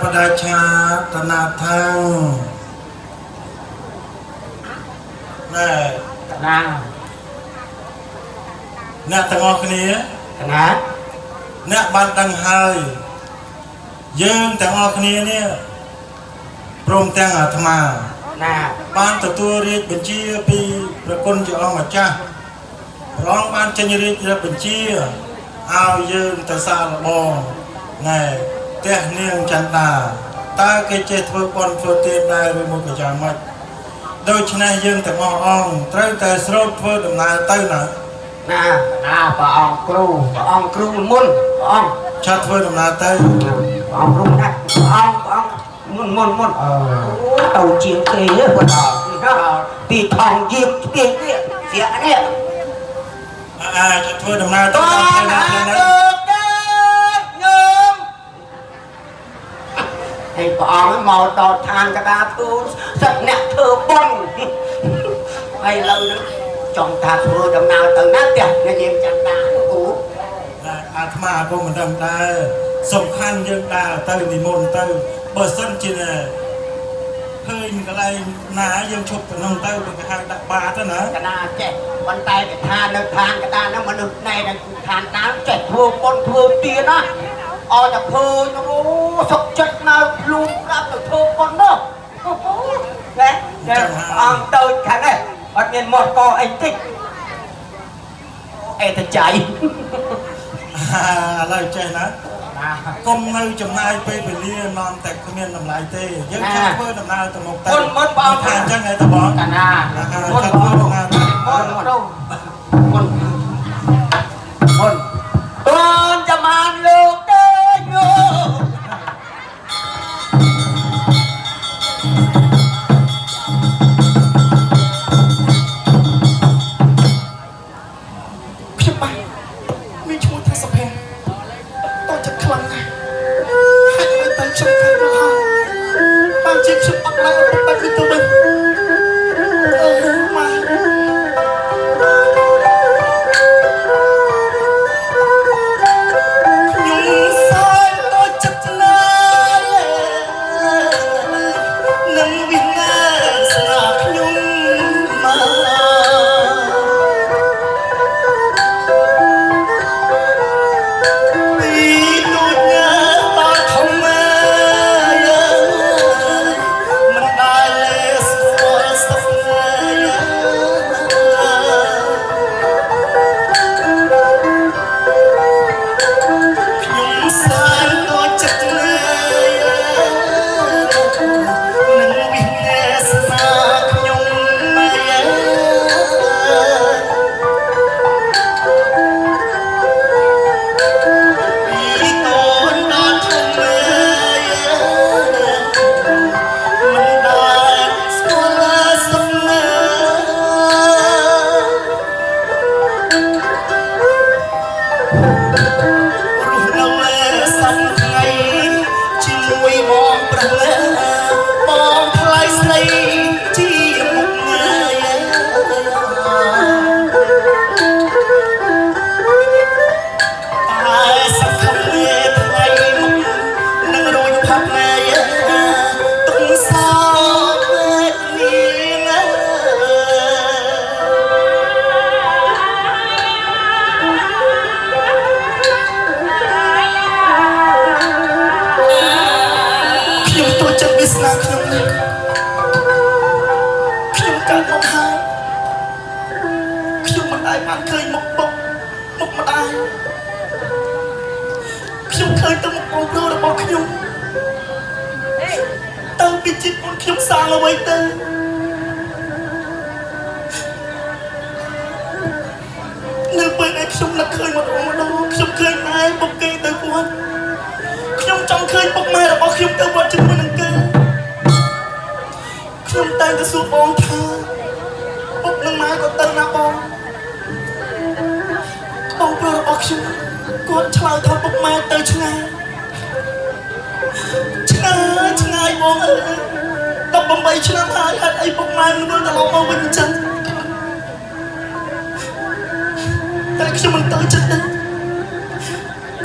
បដាឆាតនាថាងណែណាអ្នកទាំងអស់គ្នាណាអ្នកបានដឹងហើយយើងទាំងអស់គ្នានេះព្រមទាំងអាត្មាណាបានទទួលរាជបញ្ជាពីព្រះគុណជាអង្គម្ចាស់ព្រះអង្គបានចេញរាជបញ្ជាឲ្យយើងទៅសាកល្បងណែផ្ទះនាងចន្ទាតើគេចេះធ្វើបន់ធ្វើទានដែរឬមកក៏យ៉ាងម៉េចដូច្នេះយើងទាំងអស់អង្គត្រូវតែស្រោតធ្វើដំណើរទៅណាព្រះអង្គគ្រូមុនព្រះអង្គឆាត់ធ្វើដំណើរទៅព្រះអង្គគ្រូណាព្រះអង្គមុនទៅជាងគេគាត់ពីថងយាមស្គៀងនេះជានេះឆាត់ធ្វើដំណើរទៅតាមផ្លូវណាផ្លូវណាហើយព្រះអង្គមកដល់ឋានកដាទូសិតអ្នកធ្វើបុណ្យហើយឥឡូវនេះចង់ថាធ្វើដំណើរទៅណាផ្ទះនាងចន្ទាគូអាត្មាក៏មិនដឹងដែរសំខាន់យើងដើរទៅនិមន្តទៅបើសិនជាឃើញកន្លែងណាយើងឈប់ទៅនោះទៅគេហៅដាក់បាតទៅណាកណាចេះប៉ុន្តែគេថានៅឋានកដានោះមនុស្សណែនៅឋានដើមចេះធ្វើបុណ្យធ្វើទានណាអត់តែធ្វើអូសុខចិត្តនៅខ្លួនប្រាប់ទៅធ្វើបុណ្យនោះណែអង្គទៅខាងនេះអត់មានមាត់កអីតិចអេតចៃឥឡូវចេះណាកុំនៅចំណាយពេលវេលានាំតែគ្មានតម្លៃទេយើងចង់ធ្វើដំណើរទៅមុខទៅមុនបងថាអញ្ចឹងឯងតបងកាណាមុនធ្វើដំណើរទៅមុនចាំបានលោកទេញោ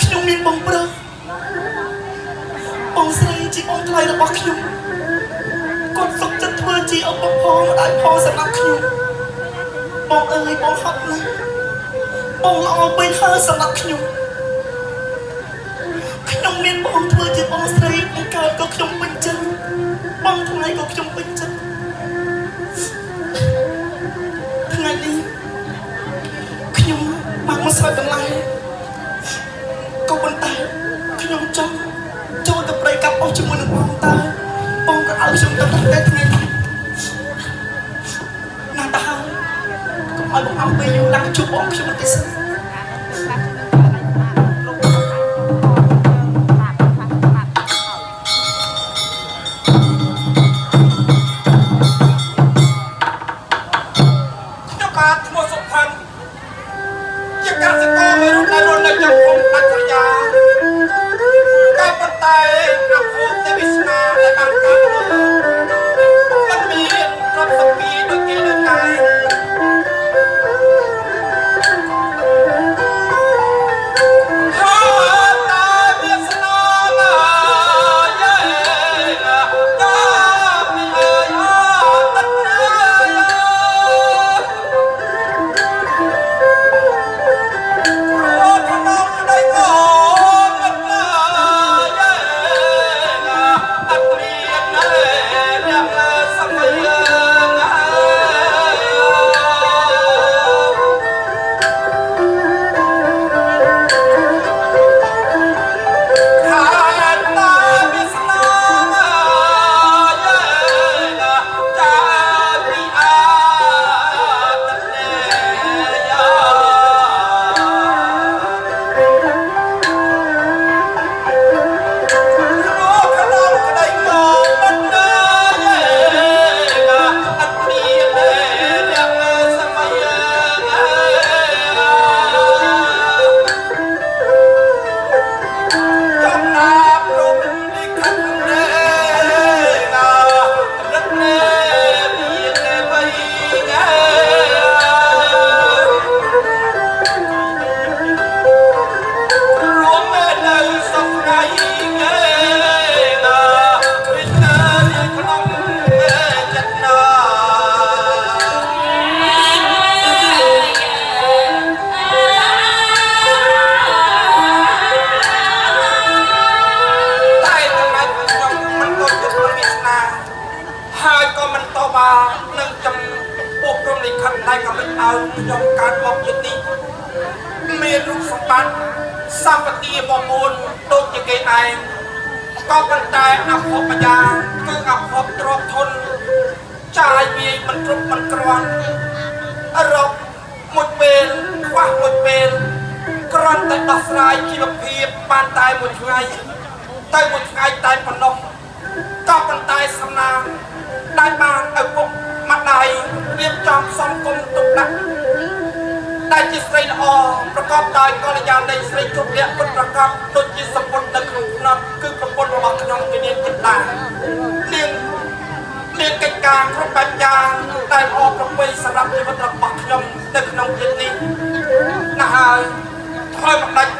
ខ្ញុំមានបងប្រុស បងស្រីជាបងថ្លៃរបស់ខ្ញុំគាត់សុខចិត្តធ្វើជាឪពុកផងម្ដាយផងសម្រាប់ខ្ញុំបងអើយបងហត់ណាស់បងល្អពេកហើយសម្រាប់ខ្ញុំមានបងធ្វើជាបងស្រីបង្កើតក៏ខ្ញុំពេញចិត្តបងថ្លៃក៏ខ្ញុំពេញចិត្តថ្ងៃនេះខ្ញុំបានមកស្រែបន្លែក៏ប៉ុន្តែខ្ញុំចង់ចូលទៅប្រៃកាប់អស់ជាមួយនឹងបងតើបងក៏ឲ្យខ្ញុំទៅតែថ្ងៃនេះណាស់ទៅហើយកុំឲ្យបងអស់ពេលយូរឡើងជួបបងខ្ញុំបន្តិចសិនខ្ញុំកើតមកជាទីមានរូបសម្បត្តិសម្បត្តិបមូលដូចជាគេឯងក៏ប៉ុន្តែអភ័ព្វយ៉ាងគឺអភ័ព្វទ្រព្យធនចាយវាយមិនគ្រប់មិនគ្រាន់រកមួយពេលខ្វះមួយពេលគ្រាន់តែដោះស្រាយជីវភាពបានតែមួយថ្ងៃតែមួយថ្ងៃតែប៉ុណ្ណោះក៏ប៉ុន្តែសំណាងដែលបានឪពុកម្ដាយរៀបចំសំគុំទុកដាក់ដែលជាស្រីល្អប្រកបដោយកល្យាណីស្រីគ្រប់លក្ខពិតប្រកបដូចជាសម្ពុតនៅក្នុងភ្នំគឺប្រពន្ធរបស់ខ្ញុំជានាងចិន្តានាងកិច្ចការគ្រប់បែបយ៉ាងតែល្អប្រពៃសម្រាប់ជីវិតរបស់ខ្ញុំនៅក្នុងជាតិនេះណាស់ហើយធ្វើមិនដាច់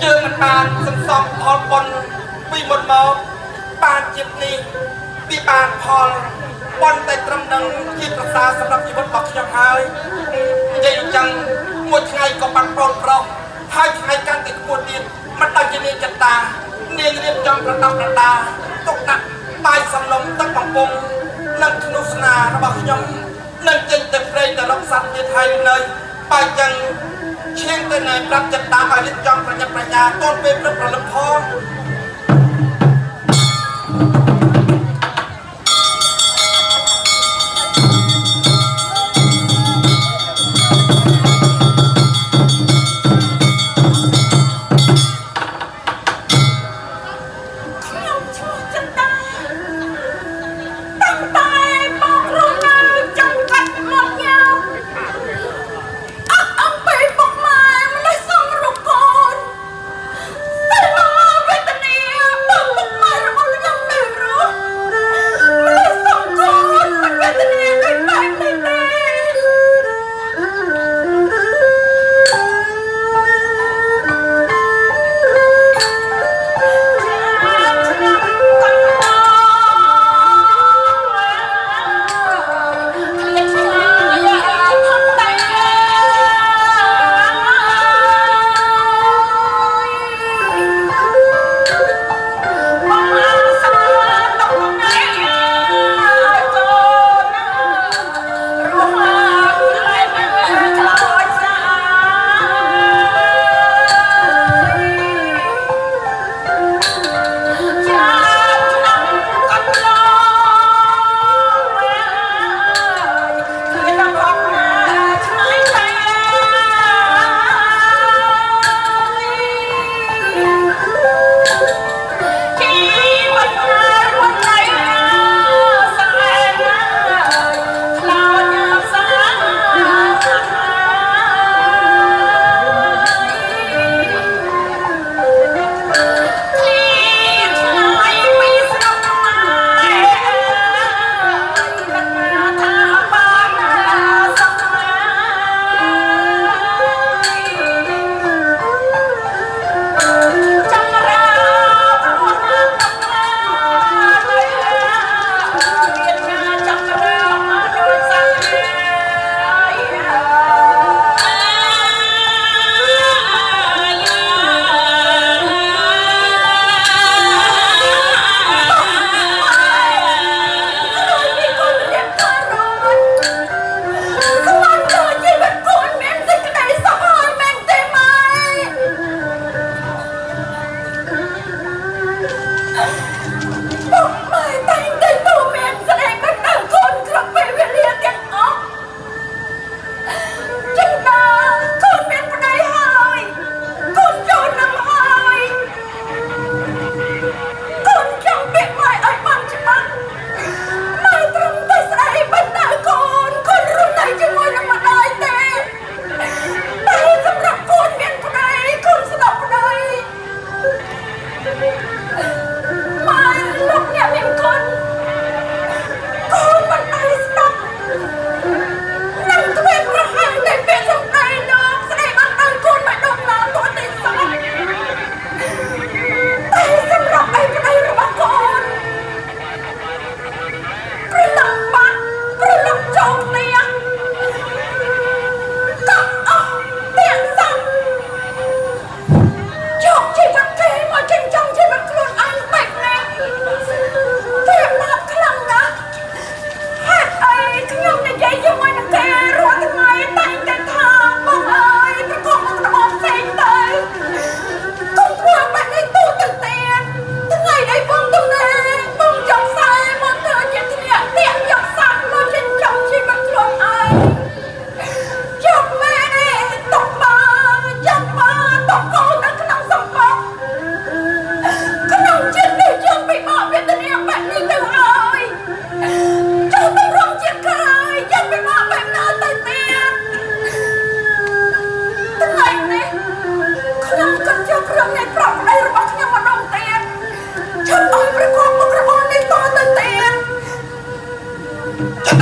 យើងមិនបានសន្សំផលបុណ្យពីមុនមកបានជាតិនេះពីបានផលប៉ុន្តែត្រឹមនឹងជាប្រសាសម្រាប់ជីវិតរបស់ខ្ញុំហើយនិយាយអញ្ចឹងមួយថ្ងៃក៏បានប្រូនប្រុសហើយថ្ងៃកាន់តែខ្ពស់ទៀតមិនដល់ជានាងចតានាងរៀបចំប្រដាប់ប្រដាទុកដាក់បាយសំឡុំទឹកបំពង់និងធ្នុស្នារបស់ខ្ញុំនឹងចេញទៅព្រៃទៅរកសត្វទៀតហើយនៅបើអញ្ចឹងឈៀងទៅណែប្រាប់ចតាឲ្យរៀបចំប្រញាប់ប្រញាល់ទាន់ពេលព្រឹកព្រលឹមផងតែ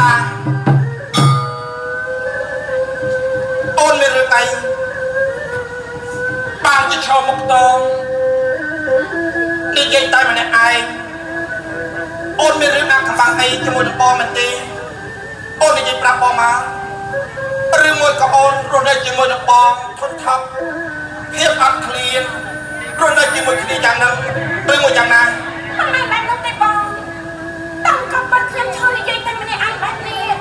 តាអូនមានរឿងអីបានជាឈរមុខតងនិយាយតែម្នាក់ឯងអូនមានរឿងអាក់ក្បាំងអីជាមួយនឹងបងមែនទេអូននិយាយប្រាប់បងមកឬមួយក៏អូនរស់នៅជាមួយនឹងបងធន់ថប់ភាពអត់ឃ្លានរស់នៅជាមួយគ្នាយ៉ាងហ្នឹងឬមួយយ៉ាងណាមិនមែនបែបនោះទេបងតាំងកំបាត់ខ្ញុំឈរនិយាយតែម្នាក់ឯងបែបនេះ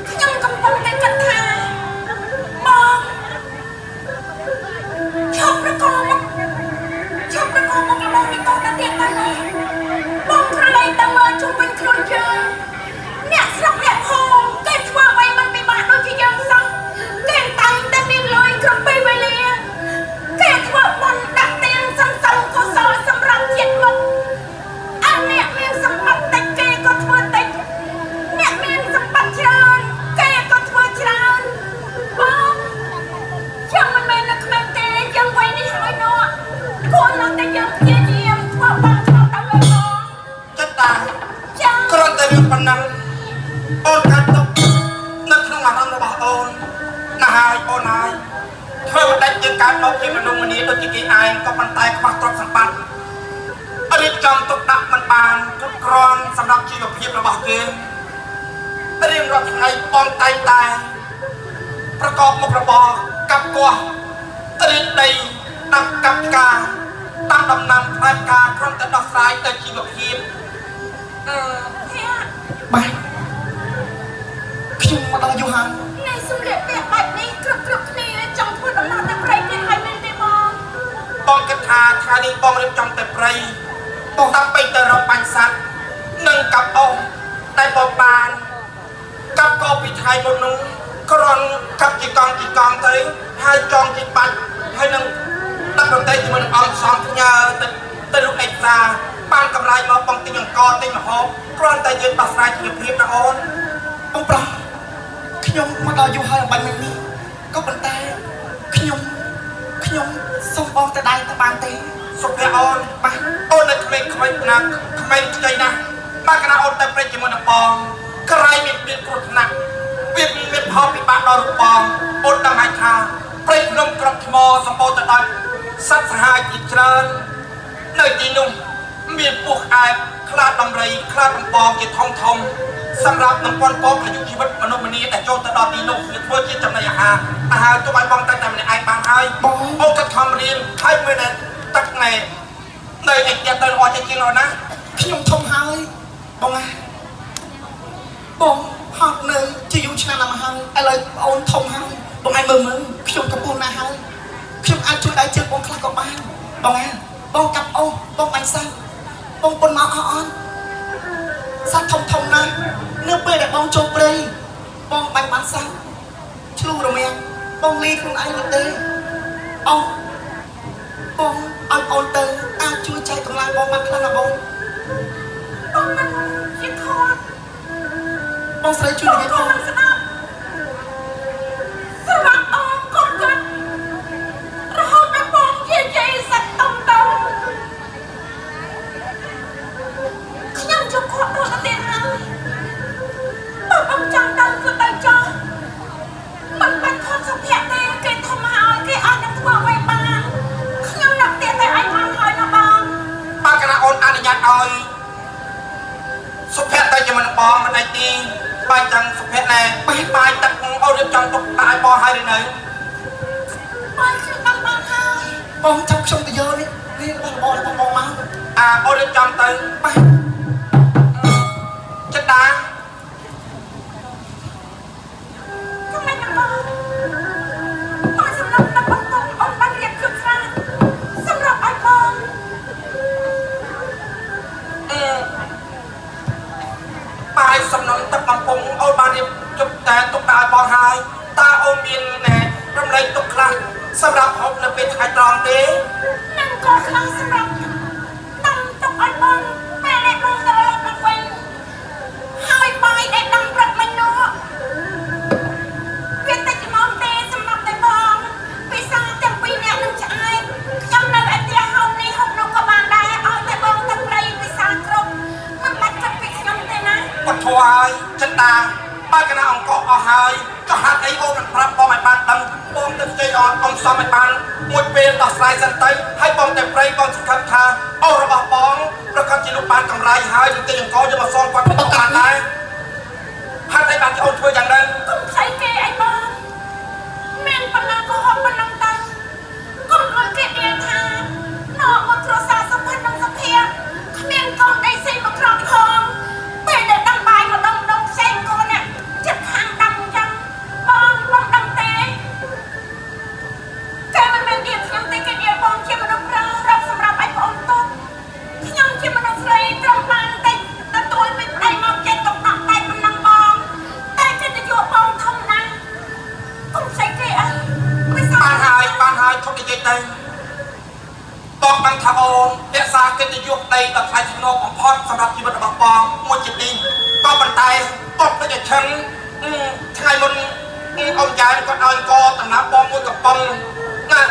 ខ្ញុំកំពុងតែគិតថាបងឈប់ប្រកបមករបស់នេះតទៅទៀតទៅបងក្រឡេកទៅមើលជុំវិញខ្លួនយើងអ្នកស្រុកអ្នកភូមិគេធ្វើអ្វីមិនពិបាកដូចជាយើងសោះគេតែងតែមានលុយគ្រប់ពេលវេលាគេធ្វើបុណ្យដាក់ទានសន្សំកុសលសម្រាប់ជាតិមុខអើអ្នកមានសម្បត្តិតិចគេក៏ធ្វើតិចអ្នកមានសម្បត្តិច្រើនគេក៏ធ្វើច្រើនបងយើងមិនមែននៅក្មេងទេយើងវ័យនេះហើយនោះគួរនៅតែយើងព្យាយាមធ្វើបានឆ្លងទៅលើបងចិត្តតាគ្រាន់តែរឿងប៉ុណ្ណឹងអូនកើតទុកនៅក្នុងអារម្មណ៍របស់អូនណាស់ហើយអូនហើយធ្វើមិនដាច់យើងកើតមកជាមនុស្សម្នាដូចជាគេឯងក៏ប៉ុន្តែខ្វះទ្រព្យសម្បត្តិរៀបចំទុកដាក់មិនបានគ្រប់គ្រាន់សម្រាប់ជីវភាពរបស់គេរៀងរាល់ថ្ងៃបងតែងតែប្រកបមុខរបរកាប់គាស់រៀបដីដាំកាប់ផ្កាតាមដំណាំផ្លែផ្កាគ្រាន់តែដោះស្រាយទៅជីវភាពបាទខ្ញុំមកដល់យូរហើយនៃសម្លៀកពាក់បែបនេះគ្រប់គ្នាចង់ធ្វើដំណើរទៅព្រៃទៀតហើយមែនទេបងគិតថាថ្ងៃនេះបងរៀបចំទៅព្រៃបងដើម្បីទៅរកបាញ់សត្វនិងកាប់អុសដែលបងបានកាប់ក៏ពីថ្ងៃមុននោះគ្រាន់កាប់ជាកង់ទៅហើយចងជាបាច់ហើយនឹងដាក់ប្រទេសជាមួយនឹងអង្គសំផ្ញើទៅលោកឯកសារបានកម្រៃមកបងទិញអង្គទិញម្ហូបគ្រាន់តែយើងដោះស្រាយជីវភាពណាអូនបងប្រុសខ្ញុំមកដល់យូរហើយបាញ់នេះក៏ប៉ុន្តែខ្ញុំសូមបងទៅដៃទៅបានទេសុភ័ក្រអូនបាទអូននៅក្មេងណាស់ក្មេងខ្ចីណាស់បាទកណាអូនទៅព្រៃជាមួយនឹងបងក្រៃមានគ្រោះថ្នាក់វាមានផលពិបាកដល់រូបបងអូនដឹងហើយថាព្រៃភ្នំក្របថ្មសម្បូរទៅដោយសត្វសាហាវជាច្រើននៅទីនោះមានពស់ក្អែបខ្លាដំរីខ្លាដំបងជាធំសម្រាប់នឹងប៉ុនប៉ងអាយុជីវិតមនុស្សម្នាដែលចូលទៅដល់ទីនោះវាធ្វើជាចំណីអាហារទោះបីបងតែម្នាក់ឯងបានហើយបងអូនក៏ខំរៀនហើយមើលតែទឹកណែនៅឯផ្ទះទៅល្អជាងនោះណាខ្ញុំធំហើយបងណាបងហត់នៅជាយូរឆ្នាំណាស់មកហើយឥឡូវអូនធំហើយបងឯងមើលខ្ញុំកំពុងណាស់ហើយខ្ញុំអាចជួយដៃជើងបងខ្លះក៏បានបងណាបងកាប់អូសបងបាញ់សាច់បងប៉ុនមកអស់អន់សាច់ធំណាស់នៅពេលដែលបងចូលព្រៃបងបាញ់បានសាច់ឆ្លុះរមាំងបងលីខ្លួនឯងទៅទេអូបងឲ្យអូនទៅអាចជួយចែកកម្លាំងបងបានខ្លះណាបងមិនជាខត់បងស្រីជួយនិយាយផងស្ដាប់សម្រាប់អូនក៏គិតរហូតដល់បងជាយាយសាច់ធំខ្ញុំជប់ខត់ទៅទៀតហើយបើបងចង់ទៅគឺទៅចោះមិនបាច់ខត់សុភ័ក្រទេគេធំហើយគេអត់នឹងធ្វើអ្វីបានខ្ញុំនឹកទៀតតែឯងមកហើយណាបងបើកណាអូនអនុញ្ញាតឲ្យសុភ័ក្រទៅជាមួយនឹងបងមិនអីទីបាយចាំសុភ័ក្រណែបាយទឹកអូនរៀបចំទុកដាក់ឲ្យបងហើយឬនៅបាយខ្ញុំបានហើយបងចាំខ្ញុំទៅយកនេះរបស់បងមកអូនរៀបចំទៅបាយចិត្តតាមិនបងសម្រាប់ទឹកបងអូនបានរៀបគ្រប់ស្រាសម្រាប់ឲ្យបងបាយសំណុំទឹកបំពង់អូនបានរៀបជប់តែទុកដាក់ឲ្យបងហើយតើអូនមានណែរំលែកទុកខ្លះសម្រាប់ហូបនៅពេលថ្ងៃត្រង់ទេនឹងក៏ខ្លះសម្រាប់តាំងទុកឲ្យបងពេលដែលបងត្រឡប់មកវិញហើយបាយដែលតាំងព្រឹកមិញនោះវាតិចមកទេសម្រាប់តែបងពិសាទាំងពីរនាក់នឹងឆ្អែតខ្ញុំនៅឯផ្ទះហូបនេះហូបនោះក៏បានដែរឲ្យតែបងទឹកព្រៃពិសាគ្រប់មិនបាច់គិតពីខ្ញុំទេណាគាត់ធួហើយ ចិនតាបើកណាអង្គអស់ហើយក៏ហាត់អីអូនមិនប្រាប់បងឲ្យបានដឹងបងទៅជ័យអត់អង្គសំឲ្យបានមួយពេលដោះស្រាយសិនទៅហើយបងតែប្រៃបងសង្ឃឹមថាអូរបស់បងប្រកាសជាលោកបានកម្រៃហើយនឹងទីអង្គយកមកសងគាត់ទៅបានដែរហាត់អីបានអូនធ្វើយ៉ាងហ្នឹងកុំស្អីគេអីបងមានបណ្ណាក៏ហត់បណ្ដឹងតាកុំឲ្យគេនិយាយថាណោមកគ្រួសារសុភ័ណ្ឌនិងសុភាគ្មានកូនដីស៊ីមកក្រំផងពេលដែលដឹងបាយមកដងផ្សេងកូននេះចិត្តខាងដឹងអញ្ចឹងបងដឹងទេតែមិនមែននិយាយខ្ញុំទេគេនិយាយបងជាមនុស្សប្រាំសម្រាប់ឲ្យបងតូចខ្ញុំជាមនុស្សស្រីត្រឹមបានតែទទួលពីប្តីមកចិត្តទុកដាក់តែប៉ុណ្ណឹងបងតែចិត្តទៅយកបងធំណាស់កុំស្អីគេអីបានហើយឈប់និយាយទៅបងបានថាអូនរក្សាកិត្តិយសដីដល់ថ្លៃថ្នូរបំផុតសម្រាប់ជីវិតរបស់បងមួយជាទីក៏ប៉ុន្តែអត់ទៅជាឈឹងថ្ងៃមុនអូនយ៉ាយគាត់ឲ្យកតំណាបងមួយកំប៉ុងណា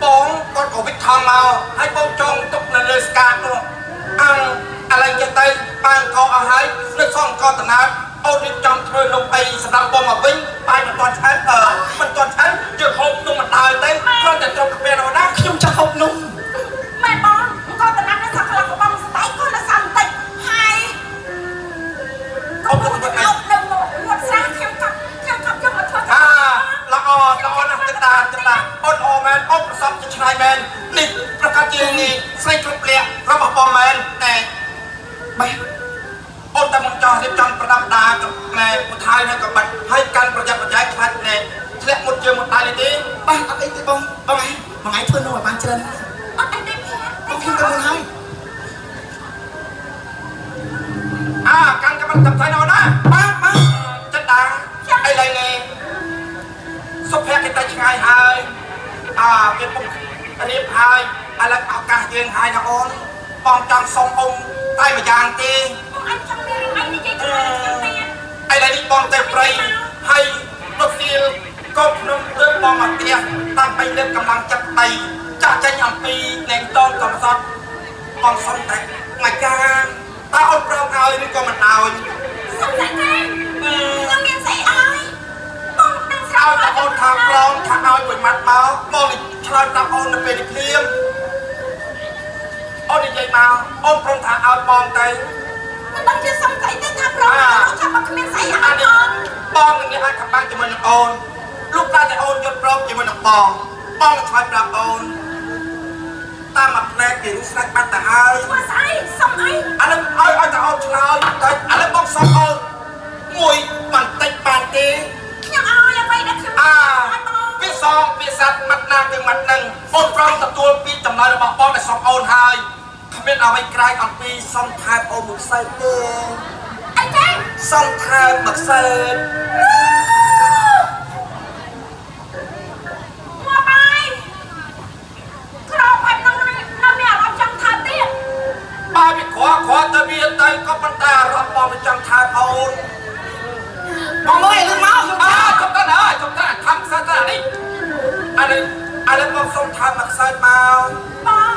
បងគាត់ក៏វិថំមកហើយបងចង់ទុកនៅលើស្កាតនោះឥឡូវចេះទៅបានកអស់ហើយនៅសងកតំណាអូនរៀបចំធ្វើនំអីសម្រាប់បងមកវិញបាយមិនទាន់ឆ្អិនមិនទាន់ឆ្អិនយើងហូបនំមិនដើរទេគ្រាន់តែត្រឹមពេលនោះណាខ្ញុំចង់ហូបនំម៉ែបងក៏តំណាក់នៅថាខ្លះក៏បងស្បែកគាត់នៅសាំតិចហើយអូនទៅទៅអត់ដឹងមកស្រាខ្ញុំកាប់យកមកធ្វើល្អណាស់ចិត្តតាអូនអូមែនអូនប្រសពជាឆ្នៃមែននេះប្រកាសជានេះស្រីគ្រប់លក្ខរបស់បងមែនតែបែបអូនតែមកចោះរៀបចំប្រដាប់ដាណែពុថៃនៅក៏បាត់ហើយកាន់ប្រយ័ត្នប្រយែងខ្លាចណែធ្លាក់មុតជើងមុតដៃនេះទេបាទអត់អីទេបងថ្ងៃធ្វើនោះឲ្យបានច្រើនអត់អីទេបងខ្ញុំទៅមុនហើយកាន់កាប់តាមថៃនោះណាបាទចិត្តតាអីឡើយនេះសុភ័ក្រគេទៅឆ្ងាយហើយគេពុករៀបហើយឥឡូវឱកាសយើងហើយណាអូនបងចង់សុំអ៊ំតែម្យ៉ាងទេបងអញចង់មានអញនិយាយទៅទៀតឥឡូវនេះបងទៅព្រៃហើយរត់ស៊ីលកូនខ្ញុំទៅបងមកផ្ទះតាមបីលើកកម្លាំងចិត្តដីចាក់ចេញអំពីនៃតនកំសត់បងសុំតែមួយយ៉ាងតើអូនព្រមឲ្យឬក៏មិនឲ្យសុំតែខ្ញុំមានស្អីឲ្យបងនឹងស្រោចតែអូនថាព្រមថាឲ្យមួយម៉ាត់មកបងនឹងឆ្លើយតាមអូននៅពេលនេះភ្លាមអូននិយាយមកអូនព្រមថាឲ្យបងទៅមិនដឹងជាសុំស្អីទេថាព្រមចាំមកគ្មានស្អីឲ្យបងនឹងអាចខំបាំងជាមួយនឹងអូនលោកតែអូនយល់ព្រមជាមួយនឹងបងឆ្លើយប្រាប់អូនតាមមកផ្នែកគេស្ដាច់បាត់ទៅហើយមកស្អីសុំអីឥឡូវឲ្យតែអូនឆ្លើយតែឥឡូវបងសុំអូនមួយបន្តិចបានទេខ្ញុំឲ្យអ្វីដែលខ្ញុំវាសងវាស័ព្ទម៉ាត់ណាគឺម៉ាត់នឹងអូនព្រមទទួលពីចំណុចរបស់បងដែលសុំអូនហើយគ្មានអ្វីក្រៅអំពីសុំថែបអូនមួយសែនទេអីទេសុំថែបមួយសែនមកបាយក្រោបបែបនោះនៅមានអារម្មណ៍ចង់ថែទៀតបើវាក្រទៅវាទៅក៏ប៉ុន្តែអារម្មណ៍បងមិនចង់ថែបអូនបងមើលលឺមកចុះទៅខំសិនទៅនេះឥឡូវបងសុំថែបមួយសែនមកបង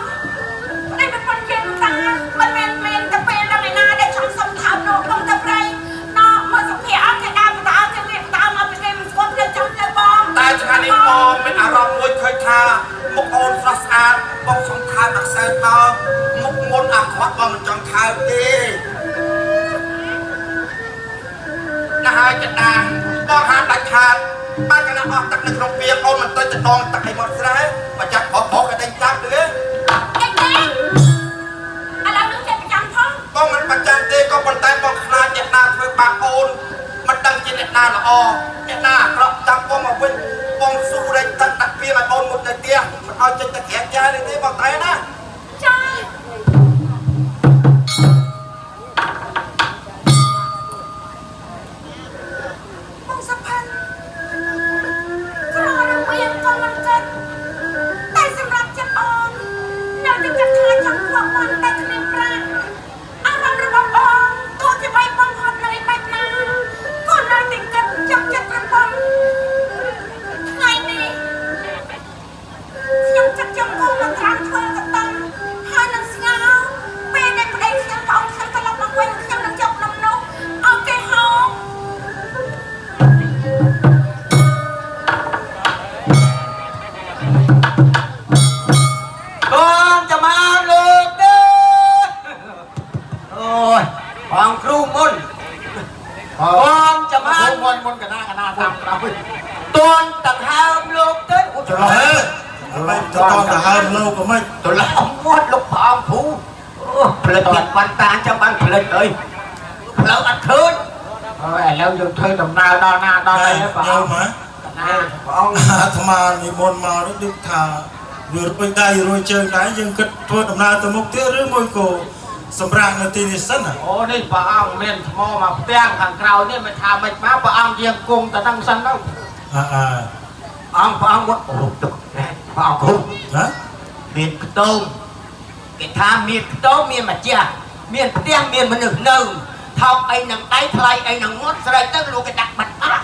នេះเป็นคนเก่งតាមិនមែនតែពេលដល់ឯណាដែលចង់សុំថែបនោះបងទៅប្រៃណោមកសុភ័ក្រអត់គេដើរបតាគេមានតាមមកពីគេមិនស្គាល់ទៅចង់ទៅបងតែថ្ងៃនេះបងមានអារម្មណ៍មួយឃើញថាមុខអូនស្រស់ស្អាតបងសុំថែបមួយសែនមកមុខមុនអាក្រក់បងមិនចង់ថែបទេណាហើយចិត្តតាបងហាមដាច់ខាតបានកណ្ដាស់អស់ទឹកនៅក្នុងវាអូនមិនទៅដងទឹកឲ្យមកស្រែបើចាក់ប្រុសក៏ដេញចាប់ទៅអីទេឥឡូវនឹងចេះប្រចាំផងបងមិនប្រចាំទេក៏ប៉ុន្តែបងខ្លាចអ្នកណាធ្វើបាបអូនមិនដឹងជាអ្នកណាល្អអ្នកណាអាក្រក់ចាប់បងមកវិញបងស៊ូរែកទឹកដាក់ពីឲ្យអូនមុតទៅផ្ទះមិនឲ្យចេញទៅក្រែកចាយទេបងតែណាចាបងសុផាន់ក្ររមានក៏មិនកើតតែសម្រាប់ចិត្តអូននៅតែចិត្តថាចង់ខ្វក់មិនតែគ្មានប្រាក់អារម្មណ៍របស់អូនទោះជាបីបងហត់នៅបែបណាក៏នៅតែគិតចាប់ចិត្តថាបងថ្ងៃនេះខ្ញុំចាត់ចង់កូនមកត្រាំធ្វើកតាំង Ôi, hoàng cru môn con chấm ăn môn cả na tam rồi toàn tầng hai ông lục tới ủa trời ơi Mày con cả hai lâu của mình. tôi là ông muốn lục hoàng phú phật nhật văn ta cho ban phật ơi phật ăn thơn rồi lâu dùng thuê đồng nào đo na đo đây Này, phải nhiều không mà. ông Thầm mà ni môn mà nó được thả vừa bên đây rồi chơi đá nhưng cất thôi đầm nào tôi mục tiêu rồi môi cổ sầm rang là tin sân à. អូនេះព្រះអង្គមានថ្មមកផ្ទាំងខាងក្រៅនេះមិនថាមិនមកព្រះអង្គយាងគង់តែនឹងសិនទៅ ông muốn ồ được và ông cũng hả miền tôm cái tham miền tôm miền mà chia miền tiếng miền mà được nâu thọc anh nằng tay thay anh nằng ngót rồi tới luôn cái đặc bật á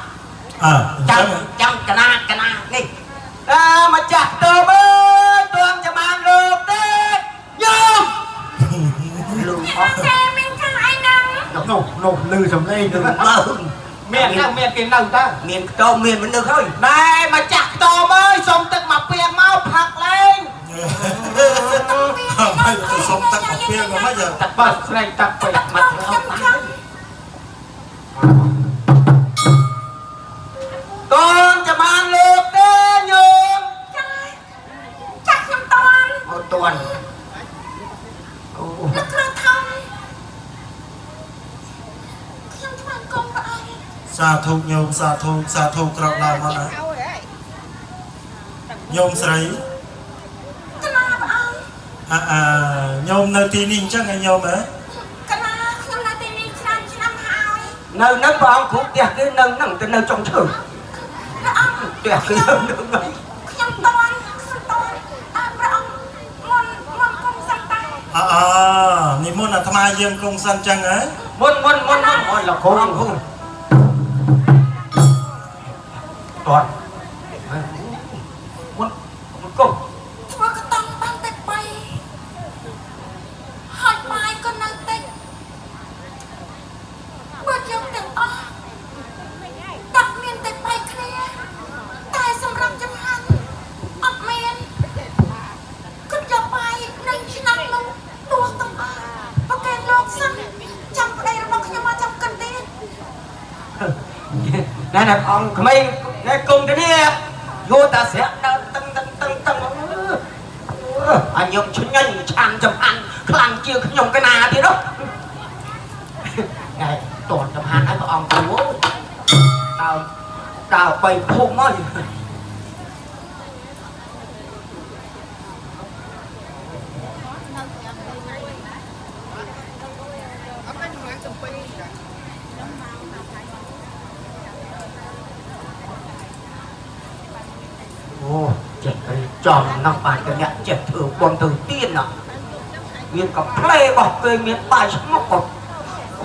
chẳng cái na này mà chặt tôm ơi tôm cho mang được đấy nhôm lùi nộp lư sầm lên được miền cái nâu ta miền tôm miền mình được thôi này mà chặt tôm ơi xong tức mà bia máu phật lên mày phải sống tắc một phiên rồi mấy giờ tập bớt này tập phải mặt con cho mang được đấy nhôm chắc nhầm toàn một tuần lực lượng thông nhầm toàn con và ai xa thục nhôm xa thục cọp nào mà nè nhôm sấy cái nào và ai nhôm nơi tin ninh chắc là nhôm ấy cái nào nhầm là tên đi năm hai nơi nâng vào ông cũng đẹp cái nâng nâng tên nơi trong thử là ông đẹp cái nâng nâng ấy nhầm toàn và ông môn công dân tay ni môn là tham ai dương công săn chăng ấy muốn là cố không toàn muốn cùng chúa có tăng tăng tết bay hạt mai con năng tết bớt dòng tiếng đặc miền tết bay kia tài sầm răng chấm hành ấp miền cứ giờ bay nâng chi năng lông đua tông và kèn lột xanh chăm đây là nó không mà chăm cần tiền này là ông mấy này cùng cái này vô ta sẽ tăng anh nhộng chuyên nhân chàng chấm ăn khăn chia cái nhộng cái nào thì đó này toàn chấm ăn ấy ông cố tao bày phum ấy ô chết cái tròn năm bài cái nhận chết thử con từ tiên à miền có play bọc cây miền bài sống mốc bọc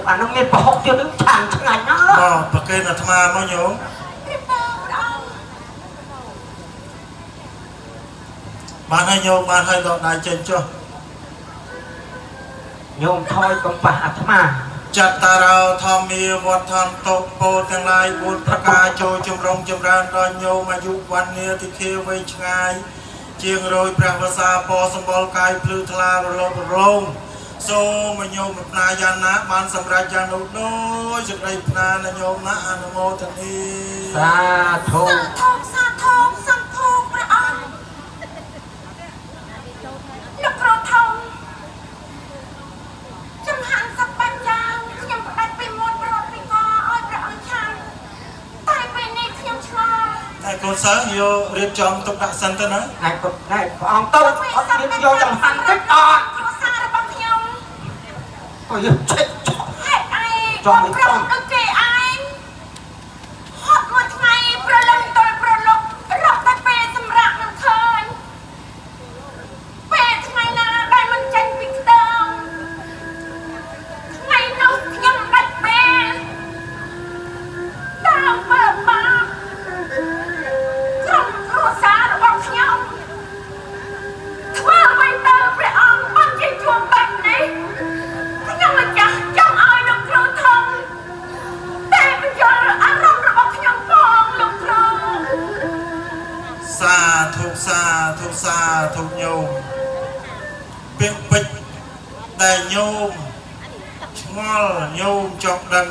anh nó miền bọc chưa đứng chàng chẳng ảnh nữa bậc cây là tham ai mới nhôm bạn hay nhôm bạn hay dọn đài trên cho nhôm thôi cũng bà mà จัตตาราวธรรมีวัฏันโตโปทั้งหลายบุญประกาศโจจมรงจำรานรอยโยมอายุวันเนียที่เคไว้ชายเจียงโรยพระภาษาปอสมบลกายพลือทลาโรบโรงโซมาโยมนายานะมันสำราญานุโดยจุดไรพนานโยมนะอนุโมทนี สาธุ สาธุสัมโพพระองค์ลูกเราทองจำหันสับปัญญาขยำได้ไปหมดโปรดไปก่ออ้อยพระองค์ชันตายไปในขยำชลา Này con sáng vô riêng trong tục đại sân tên á này ông tôi ông đi vô trong hành thích to ôi chết trong trong được kể ai hot một ngày prolong tôi prolong rập tay pe sầm rạng nằm khơi pe ngày nào đây mình tranh bị đau ngày nào nhầm đặt pe đau bờ bạc trong rùa xa nó bọc nhau thua bay tơ phải ông bắt trên chuồng bệnh này nhưng mà chẳng trong ai được rồi thông ងល់ញោមចង់ដឹង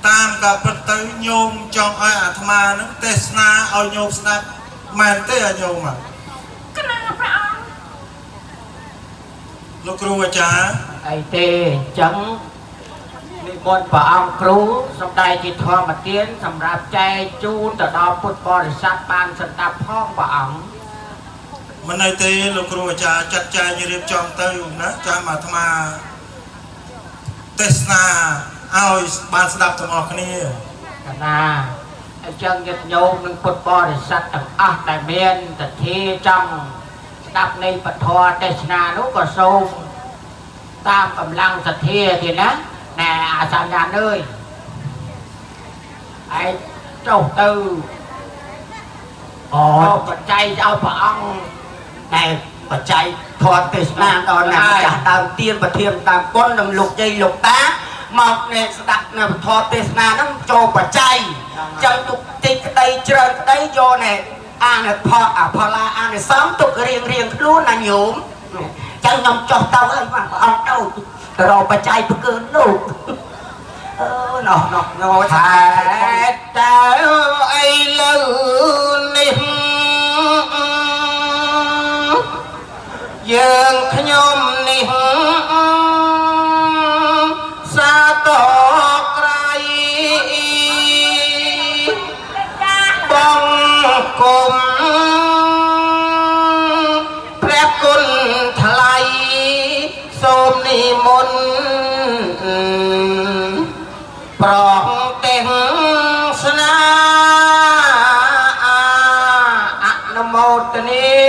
តាមការពិតទៅញោមចង់ឲ្យអាត្មានឹងទេសនាឲ្យញោមស្ដាប់មែនទេញោម កណាព្រះអង្គ លោកគ្រូអាចារ្យ អីទេចឹងនិមន្តព្រះអង្គគ្រូសម្ដែងជាធម្មទានសម្រាប់ចែកជូនទៅដល់ពុទ្ធបរិស័ទបានសន្តាប់ផងព្រះអង្គ មិនអីទេលោកគ្រូអាចារ្យចាត់ចែងរៀបចំទៅណាចាំអាត្មាទេសនាឲ្យបានស្ដាប់ទាំងអស់គ្នា កណាអញ្ចឹងញាតិញោមនិងពុទ្ធបរិស័ទទាំងអស់ដែលមានទិដ្ឋាចង់ស្ដាប់នៃពធទេសនានោះក៏សូមតាមកម្លាំងសទ្ធាទៀតណាណែអាចារ្យញាតិអើយឯងចុះទៅបច្ច័យឲ្យព្រះអង្គតែបច្ច័យធម៌ទេសនាដល់អ្នកម្ចាស់ដើមទៀនប្រធានតាមគុណនិងលោកយាយលោកតាមកអ្នកស្ដាប់នៅធម៌ទេសនាហ្នឹងចូលបច្ច័យចឹងទុកតិចក្តីច្រើនក្តីយកណែអានផលាអានសំទុករៀងខ្លួនណាញោមចឹងខ្ញុំចុះទៅអីបាទព្រះអង្គទៅរកបច្ច័យប្រកើនលោកណោះថាតើអីលើនេះយើងខ្ញុំនេះសាតក្រៃបងគុំព្រះគុណថ្លៃសូមនិមន្តប្រងទេសនាអនុមោទនា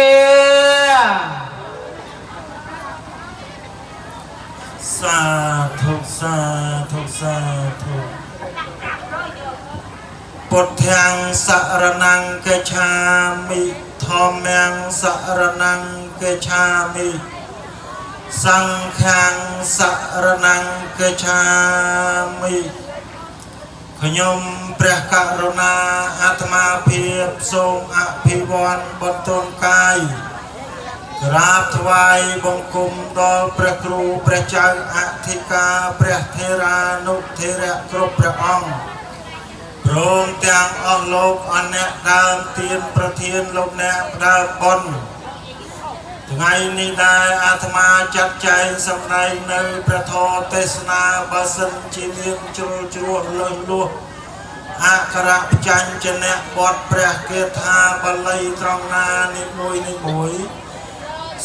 សាធុសាធុសាធុពុទ្ធាំសរណង្កច្ឆាមិធម្មំសរណង្កច្ឆាមិសង្ឃំសរណង្កច្ឆាមិខ្ញុំព្រះករុណាអាត្មាភាពសូមអភិវ័នបន្ទន់កាយក្រាបថ្វាយបង្គំដល់ព្រះគ្រូព្រះចៅអធិការព្រះថេរានុថេរៈគ្រប់ព្រះអង្គព្រមទាំងអស់លោកអអ្នកដើមទានប្រធានលោកអ្នកដើមបុណ្យថ្ងៃនេះដែរអាត្មាចាត់ចែងសម្ដែងនៅព្រះធម៌ទេសនាបើសិនជាមានជ្រុលលើសលួសអក្ខរបច្ចេកញ្ញៈបទព្រះគាថាបាលីត្រង់ណានេះមួយ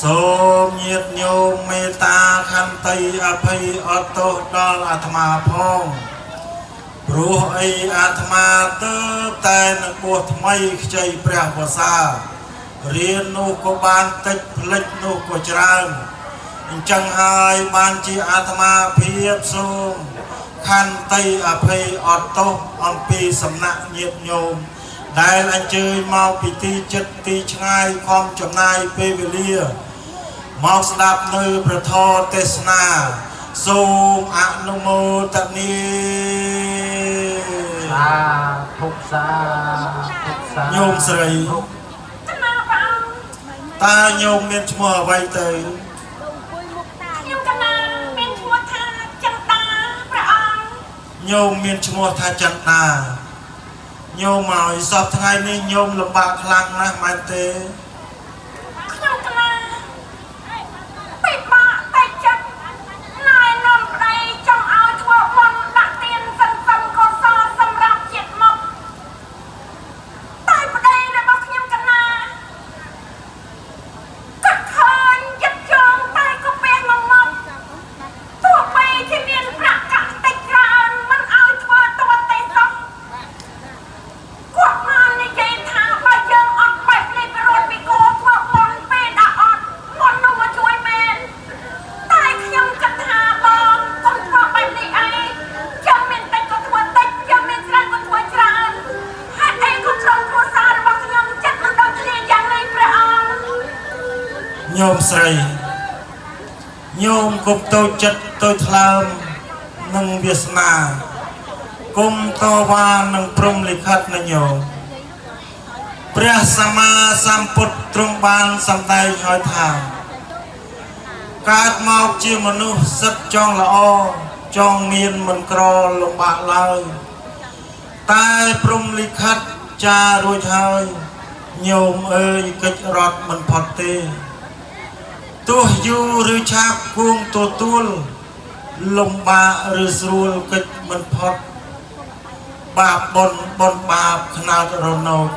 សូមញាតិញោមមេត្តាខន្តីអភ័យអត់ទោសដល់អាត្មាផងព្រោះអីអាត្មាទៅតែនឹងបួសថ្មីខ្ចីព្រះវស្សារៀននោះក៏បានតិចផ្លិចនោះក៏ច្រើនអញ្ចឹងហើយបានជាអាត្មាភាពសូមខន្តីអភ័យអត់ទោសអំពីសំណាក់ញាតិញោមដែលអញ្ជើញមកពីទីចិត្តទីឆ្ងាយខំចំណាយពេលវេលាមកស្ដាប់នៅព្រះធម៌ទេសនាសូមអនុមោទនាសាធុញោមស្រីតើញោមមានឈ្មោះអ្វីទៅខ្ញុំកណាមានឈ្មោះថាចន្ទាព្រះអង្គ ញោមមានឈ្មោះថាចន្ទាញោមឲ្យសពថ្ងៃនេះញោមលំបាកខ្លាំងណាស់មែនទេខ្ញុំកណាពិបាកតែចិត្តណែនាំប្តីចង់ឲ្យធ្វើបុណ្យដាក់ទានសន្សំកុសលសម្រាប់ជាតិមកតែប្តីរបស់ខ្ញុំកណាគិតឃើញយឹកយងតែក៏ពេលមកទោះបីជាមានប្រាក់កាក់តិចច្រើនមិនឲ្យធ្វើតួទេសោះគាត់បាននិយាយថាបើយើងអត់បែបនេះវារត់ពីគោធ្វើបុណ្យពេលដាក់អត់បុណ្យនោះមកជួយមែនតែខ្ញុំគិតថាបងកុំធ្វើបែបនេះអីយើងមានតិចក៏ធ្វើតិចយើងមានច្រើនក៏ធ្វើច្រើនហេតុអីក៏ក្រុមគ្រួសាររបស់ខ្ញុំចិត្តមិនដូចគ្នាយ៉ាងនេះព្រះអង្គញោមស្រីញោមគុំតូចចិត្តតូចថ្លើមនឹងវាសនាគុំតវ៉ានឹងព្រំលិខិតណាញោមព្រះសម្មាសម្ពុទ្ធទ្រង់បានសម្ដែងឲ្យថា កើតមកជាមនុស្សសិតចង់ល្អចង់មានមិនក្រលំបាកឡើយតែព្រំលិខិតចារួចហើយញោមអើយកិច្ចរត់មិនផុតទេទោះយូរឬឆាប់គួងទទួលលំបាកឬស្រួលកិច្ចមិនផុតបាបបុណ្យបាបខ្នាតរណោច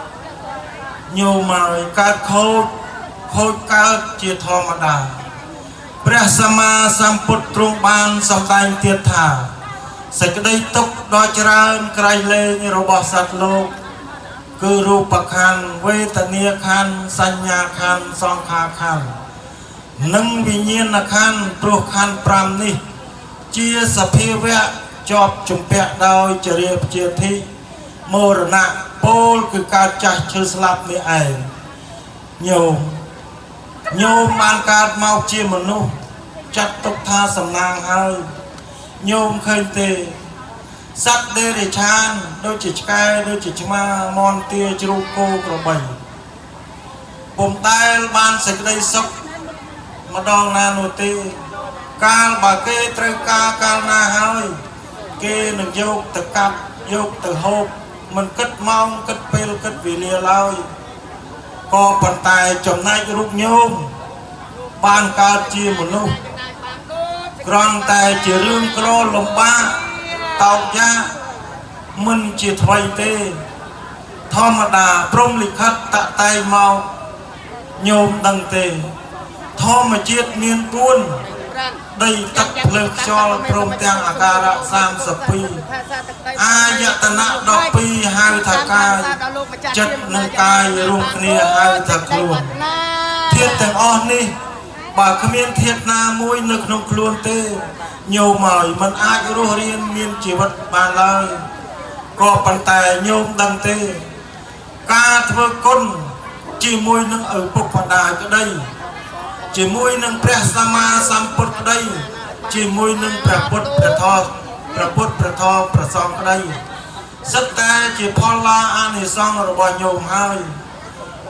ញោមអើយកើតខូចកើតជាធម្មតាព្រះសម្មាសម្ពុទ្ធទ្រង់បានសម្ដែងទៀតថាសេចក្តីទុក្ខដ៏ច្រើនក្រៃលែងរបស់សត្វលោកគឺរូបខណ្ឌវេទនាខណ្ឌសញ្ញាខណ្ឌសង្ខារខណ្ឌនិងវិញ្ញាណខណ្ឌព្រោះខណ្ឌ5នេះជាសភាវៈជាប់ជំពាក់ដោយចរិយាជាធិមរណៈពោលគឺការចាស់ឈឺស្លាប់នេះឯងញោមបានកើតមកជាមនុស្សចាត់ទុកថាសំណាងហើយញោមឃើញទេសត្វដេរិឆានដូចជាឆ្កែដូចជាឆ្មាមន់ទាជ្រូកគោក្របីពុំដែលបានសេចក្តីសុខម្ដងណានោះទេកាលបើគេត្រូវការកាលណាហើយគេនឹងយកទៅកាប់យកទៅហូបមិនគិតម៉ោងគិតពេលគិតវេលាឡើយក៏ប៉ុន្តែចំណែករូបញោមបានកើតជាមនុស្សគ្រាន់តែជារឿងក្រលំបាកតោកយ៉ាមិនជាថ្មីទេធម្មតាព្រំលិខិតតតែងមកញោមដឹងទេធម្មជាតិមាន4ដីទឹកភ្លើងខ្យល់ព្រមទាំងអាការៈ32អាយតនៈ12ហៅថាកាយចិត្តនិងកាយរួមគ្នាហៅថាខ្លួនធាតុទាំងអស់នេះបើគ្មានធាតុណាមួយនៅក្នុងខ្លួនទេញោមហើយมันអាចរស់រានមានជីវិតបានឡើយក៏ប៉ុន្តែញោមដឹងទេការធ្វើគុណជាមួយនឹងឪពុកម្ដាយក្តីជាមួយនឹងព្រះសម្មាសម្ពុទ្ធក្តីជាមួយនឹងព្រះពុទ្ធព្រះធម៌ព្រះសង្ឃក្តីសិតតែជាផលឡាអានិសង្សរបស់ញោមហើយ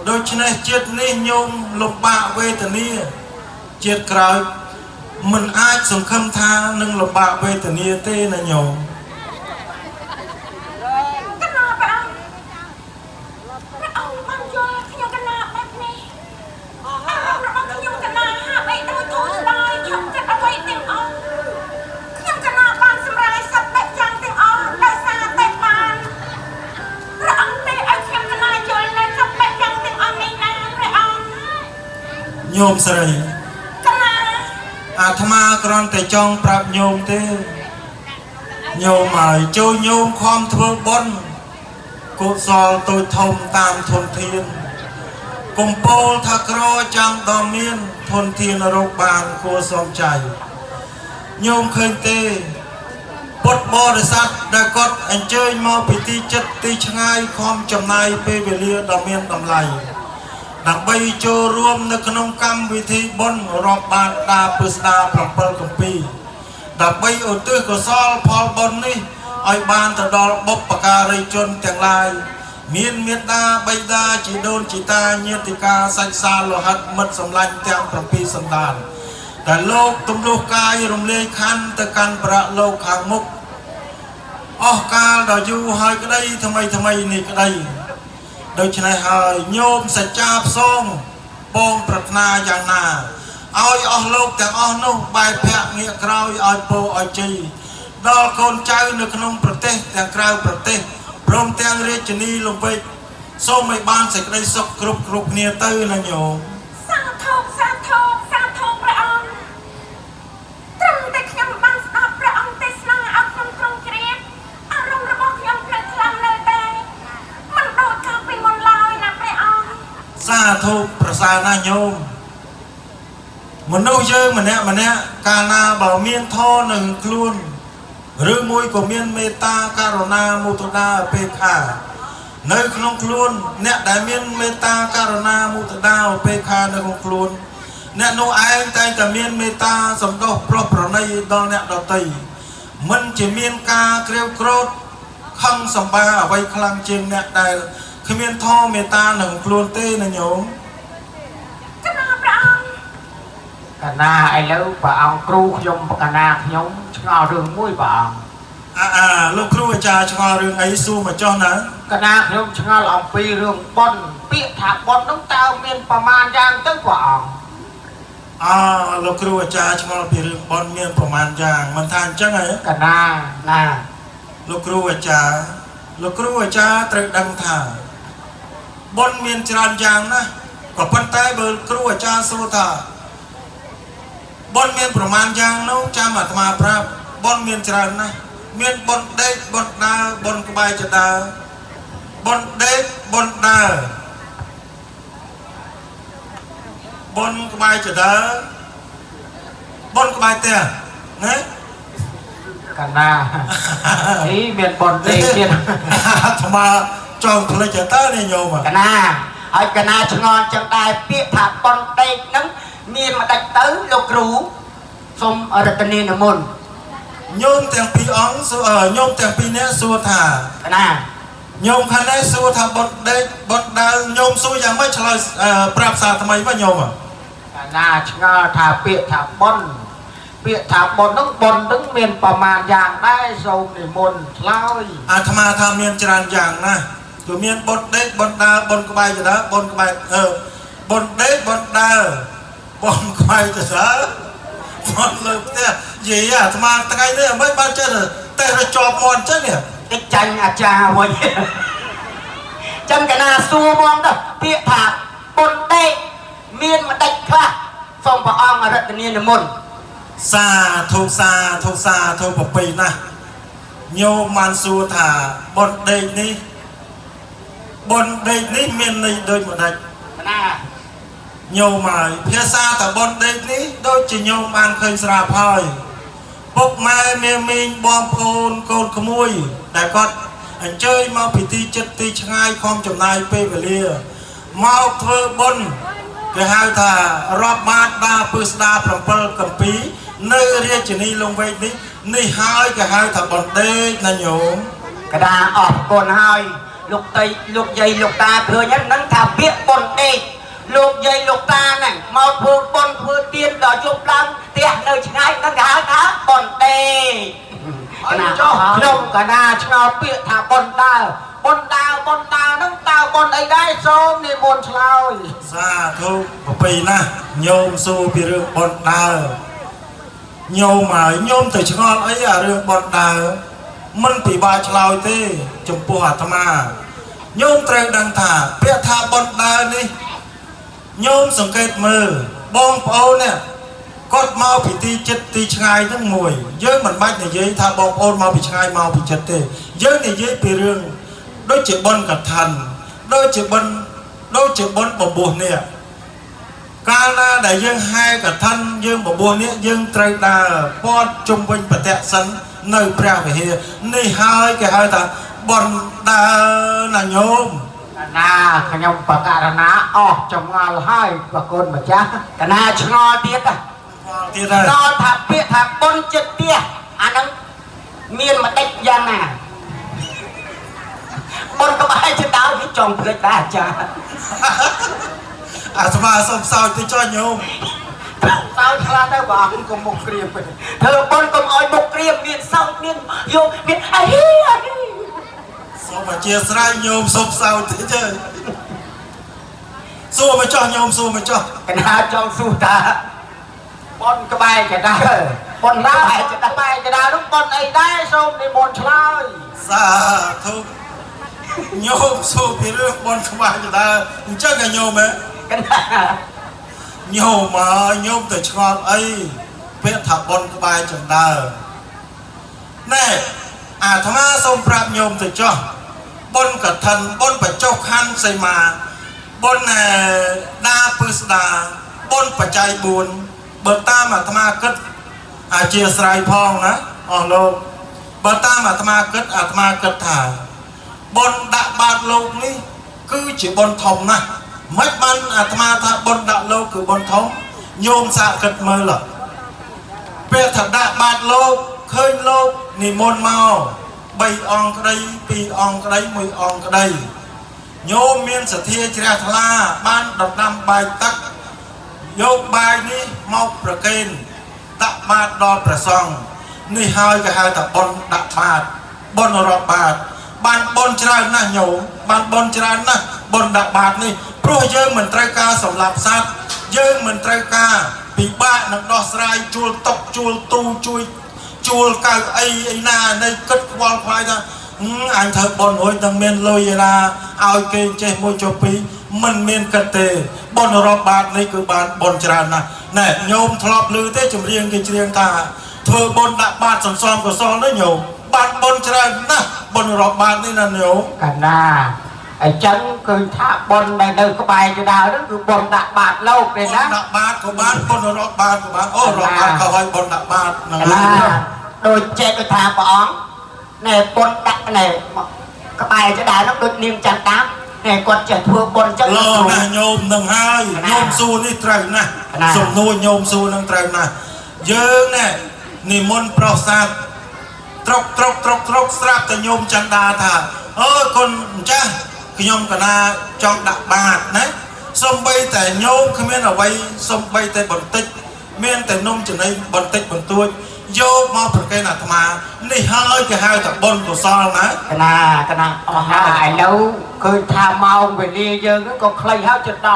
ដូច្នេះជាតិនេះញោមលំបាកវេទនាជាតិក្រោយមិនអាចសង្ឃឹមថានឹងលំបាកវេទនាទេណាញោមញោមស្រីអាត្មាគ្រាន់តែចង់ប្រាប់ញោមទេញោមហើយចូលញោមខំធ្វើបុណ្យកុសលតូចធំតាមធនធានកំពោលថាក្រចាំដល់មានធនធានរកបានគួរសមใจញោមឃើញទេពុទ្ធបរិស័ទដែលគាត់អញ្ជើញមកពីទីចិត្តទីឆ្ងាយខំចំណាយពេលវេលាដ៏មានតម្លៃដើម្បីចូលរួមនៅក្នុងកម្មវិធីបុណ្យរាប់បាតតាពុស្ដា7គម្ពីរដើម្បីឧទ្ទិសកុសលផលបុណ្យនេះឲ្យបានទៅដល់បុព្វការីជនទាំងឡាយមានមេត្តាបិតាជីដូនជីតាញាតិកាសាច់សាលោហិតមិត្តសម្លាញ់ទាំង7សន្តានដែលលោកទំលុះកាយរំលែកខណ្ឌទៅកាន់ប្រាក់លោកខាងមុខអស់កាលដ៏យូរហើយក្តីថ្មីនេះក្តីដូច្នេះហើយញោមសច្ចាផ្សងបងប្រាថ្នាយ៉ាងណាឲ្យអស់លោកទាំងអស់នោះបែបភ័ក្រងាកក្រោយឲ្យពោឲ្យជ័យដល់កូនចៅនៅក្នុងប្រទេសទាំងក្រៅប្រទេសព្រមទាំងរាជនីលំពេចសូមឲ្យបានសេចក្តីសុខគ្រប់គ្នាទៅណាញោមសាធុព្រះអង្គត្រឹមតែខ្ញុំបានស្ដាប់ព្រះអង្គទេសនាឲ្យខ្ញុំត្រង់ជ្រាបអារម្មណ៍របស់ខ្ញុំភ្លេចខ្លាំងនៅតែមិនដូចកាលពីមុនឡើយណាព្រះអង្គសាធុប្រសើរណាស់ញោមមនុស្សយើងម្នាក់កាលណាបើមានធម៌នៅខ្លួនឬមួយក៏មានមេត្តាករុណាមុទនាឧបេក្ខានៅក្នុងខ្លួនអ្នកដែលមានមេត្តាករុណាមុទនាឧបេក្ខានៅក្នុងខ្លួនអ្នកនោះឯងតែងតែមានមេត្តាសំដោះប្រោះប្រណីដល់អ្នកដទៃមិនជាមានការក្រៀវក្រោធខឹងសម្បាអ្វីខ្លាំងជាងអ្នកដែលគ្មានធម៌មេត្តានៅក្នុងខ្លួនទេណាញោមចំណាព្រះអង្គ កណាឥឡូវព្រះអង្គគ្រូខ្ញុំកណាខ្ញុំឆ្ងល់រឿងមួយព្រះអង្គលោកគ្រូអាចារ្យឆ្ងល់រឿងអីសួរមកចុះណាកណាខ្ញុំឆ្ងល់អំពីរឿងបុណ្យពាក្យថាបុណ្យនោះតើមានប្រមាណយ៉ាងទៅព្រះអង្គលោកគ្រូអាចារ្យឆ្ងល់ពីរឿងបុណ្យមានប្រមាណយ៉ាងមិនថាអញ្ចឹងហ៎កណាណាលោកគ្រូអាចារ្យត្រូវដឹងថាបុណ្យមានច្រើនយ៉ាងណាក៏ប៉ុន្តែបើគ្រូអាចារ្យសួរថាបុណ្យមានប្រមាណយ៉ាងនោះចាំអាត្មាប្រាប់បុណ្យមានច្រើនណាស់មានបុណ្យដេកបុណ្យដើរបុណ្យក្បែរចដើបុណ្យដេកបុណ្យដើរបុណ្យក្បែរចដើបុណ្យក្បែរផ្ទះណាកណាអីមានបុណ្យដេកទៀតអាត្មាចង់ផ្លេចតើនេះញោមកណាហើយកណាឆ្ងល់ចឹងដែរពាក្យថាបុណ្យដេកហ្នឹងមានមកដាច់ទៅលោកគ្រូសូមរតនានិមន្តញោមទាំងពីរអង្គញោមទាំងពីរនាក់សួរថាណាញោមខាងនេះសួរថាបុណ្យដេកបុណ្យដើរញោមសួរយ៉ាងម៉េចឆ្លើយប្រាប់សារថ្មីមកញោមកណាឆ្ងល់ថាពាក្យថាបុណ្យហ្នឹងមានប្រមាណយ៉ាងដែរសូមនិមន្តឆ្លើយអាត្មាថាមានច្រើនយ៉ាងណាស់គឺមានបុណ្យដេកបុណ្យដើរបុណ្យក្បែរចដើបុណ្យក្បែរបុណ្យដេកបុណ្យដើរបុណ្យក្បែរចដើបុណ្យលើផ្ទះយីអាត្មាថ្ងៃនេះមិនបានចេះតែរជាប់មាត់អញ្ចឹងនេះតិចចាញ់អាចារ្យវិញចឹងកណាសួរហ្មងទៅពាក្យថាបុណ្យដេកមានម្ដេចខ្លះសូមព្រះអង្គរតនានិមន្តសាធុប្រពៃណាស់ញោមបានសួរថាបុណ្យដេកនេះមានន័យដូចម្ដេចណាញោមហើយភាសាតបុណ្យដេកនេះដូចជាញោមបានឃើញស្រាប់ហើយពុកម៉ែមាមីងបងប្អូនកូនក្មួយដែលគាត់អញ្ជើញមកពីទីចិត្តទីឆ្ងាយខំចំណាយពេលវេលាមកធ្វើបុណ្យគេហៅថារាប់បាតដាពឹស្ដា7កំពីនៅរាជធានីលង្វែកនេះហើយគេហៅថាបុណ្យដេកណាញោមកដាអរគុណហើយលោកតីលោកយាយលោកតាឃើញហ្នឹងថាពាក្យបុណ្យដេកលោកយាយលោកតាហ្នឹងមកធ្វើបុណ្យធ្វើទានដល់យប់ឡើងផ្ទះនៅឆ្ងាយហ្នឹងគេហៅថាបុណ្យដេកខ្ញុំកណាឆ្ងល់ពាក្យថាបុណ្យដើរហ្នឹងតើបុណ្យអីដែរសូមនិមន្តឆ្លើយសាធុប្រពៃណាស់ញោមសួរពីរឿងបុណ្យដើរញោមហើយញោមទៅឆ្ងល់អីអារឿងបុណ្យដើរមិនពិបាកឆ្លើយទេចំពោះអាត្មាញោមត្រូវដឹងថាពាក្យថាបុណ្យដើរនេះញោមសង្កេតមើលបងប្អូននេះគាត់មកពីទីចិត្តទីឆ្ងាយហ្នឹងមួយយើងមិនបាច់និយាយថាបងប្អូនមកពីឆ្ងាយមកពីចិត្តទេយើងនិយាយពីរឿងដូចជាបុណ្យកឋិនដូចជាបុណ្យបបួសនេះកាលណាដែលយើងហែកឋិនយើងបបួសនេះយើងត្រូវដើរព័ទ្ធជុំវិញប្រតិសិននៅព្រះវិហារនេះហើយគេហៅថាបុណ្យដើរណាញោមណាខ្ញុំបករណាអស់ចម្ងល់ហើយប្រគុណម្ចាស់កណាឆ្ងល់ទៀតហើយដល់ថាពាក្យថាបុណ្យចិត្តផ្ទះអាហ្នឹងមានម្ដេចយ៉ាងណាបុណ្យក្បែរចដើវាចង់ភ្លេចដែរអាចារ្យអាត្មាសុំសោយទៅចុះញោមសោយខ្លះទៅបងកុំមុខក្រៀមធ្វើបុណ្យកុំឲ្យមុខក្រៀមមានសោយមានយកមានអីសូមអធិស្ឋានញោមសុំសោយតិចទៅសួរមកចុះញោមសួរមកចុះកណាចង់សួរតាបុណ្យក្បែរចដើបុណ្យក្បែរចដើនោះបុណ្យអីដែរសូមនិមន្តឆ្លើយសាធុញោមសួរពីរឿងបុណ្យក្បែរចដើអញ្ចឹងញោមហ៎កណាញោមញោមទៅឆ្ងល់អីពាក្យថាបុណ្យក្បែរចដើណែអាត្មាសូមប្រាប់ញោមទៅចុះបុណ្យកឋិនបុណ្យបច្ចុប្បន្នសីមាបុណ្យដាពឹស្ដាបុណ្យបច្ច័យ4បើតាមអាត្មាគិតអធិស្ឋានផងណាអស់លោកបើតាមអាត្មាគិតថាបុណ្យដាក់បាតលោកនេះគឺជាបុណ្យធំណាស់មិនបានអាត្មាថាបុណ្យដាក់លោកគឺបុណ្យធំញោមសាកគិតមើលពេលថាដាក់បាតលោកឃើញលោកនិមន្តមក3អង្គក្តី2អង្គក្តី1អង្គក្តីញោមមានសទ្ធាជ្រះថ្លាបានដណ្ដាំបាយទឹក យកបាយនេះមកប្រគេនដាក់បាតដល់ព្រះសង្ឃនេះហើយគេហៅថាបុណ្យដាក់បាតបុណ្យរាប់បាតបានបុណ្យច្រើនណាស់ញោមបានបុណ្យច្រើនណាស់បុណ្យដាក់បាតនេះព្រោះយើងមិនត្រូវការសម្លាប់សត្វយើងមិនត្រូវការពិបាកនឹងដោះស្រាយជួលតុកជួលទូជួយជួលកៅអីអីណានៃគិតខ្វល់ខ្វាយថាអញធ្វើបុណ្យរួចនឹងមានលុយឯណាឲ្យគេចេះមួយចុះពីរមិនមានគិតទេបុណ្យរាប់បាតនេះគឺបានបុណ្យច្រើនណាស់ណែញោមធ្លាប់ឮទេចម្រៀងគេច្រៀងថាធ្វើបុណ្យដាក់បាតសន្សំកុសលនេះញោមបានបុណ្យច្រើនណាស់បុណ្យរាប់បាតនេះណាញោមកណាអញ្ចឹងគឺថាបុណ្យដែលនៅក្បែរជាដើមហ្នឹងគឺបុណ្យដាក់បាតលោកទេណាដាក់បាតក៏បានបុណ្យរាប់បាតក៏បានអូរាប់បាតក៏ឲ្យបុណ្យដាក់បាតហ្នឹងដូចចេះដូចថាព្រះអង្គណែបុណ្យដាក់ណែក្បែរជាដើមហ្នឹងដូចនាងចន្ទតាណែគាត់ចេះធ្វើបុណ្យចឹងលោណាញោមនឹងហើយញោមសួរនេះត្រូវណាស់សំណួរញោមសួរនឹងត្រូវណាស់យើងណែនិមន្តប្រុសសាទត្រុកស្រាប់តែញោមចន្ទតាថាអើគុណម្ចាស់ខ្ញុំកណាចង់ដាក់បាតណាសំបីតែញោមគ្មានអ្វីសំបីតែបន្តិចមានតែនំចំណីបន្តិចបន្តួចយកមកប្រកេនអាត្មានេះហើយគេហៅថាបុណ្យកុសលណាកណាអស់ហើយឥឡូវឃើញថាម៉ោងវេលាយើងក៏ខ្លីហើយជិតដ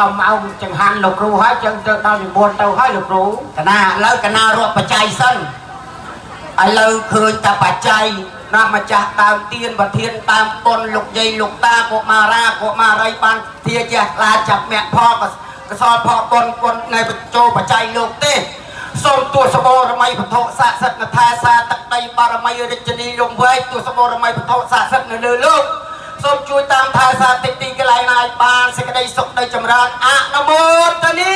ល់ម៉ោងចង្ហាន់លោកគ្រូហើយចឹងទៅដល់និមន្តទៅហើយលោកគ្រូកណាឥឡូវកណារាប់បច្ច័យសិនឥឡូវឃើញតែបច្ច័យណាម្ចាស់ដើមទៀនប្រធានតាមបុណ្យលោកយាយលោកតាកុមារាកុមារីបានធាជាឡាចាប់មគ្គផលកសលផលបុណ្យគុណនៃបញ្ចូលបច្ច័យលោកទេសូមទួសបរមីពធស័ក្តិសិទ្ធិថាសាទឹកដីបារមីរាជនីលំវែកទួសបរមីពធស័ក្តិសិទ្ធិនៅលើលោកសូមជួយតាមថាសាតិទីកន្លែងណាឲ្យបានសេចក្តីសុខដីចម្រើនអនុមោទនា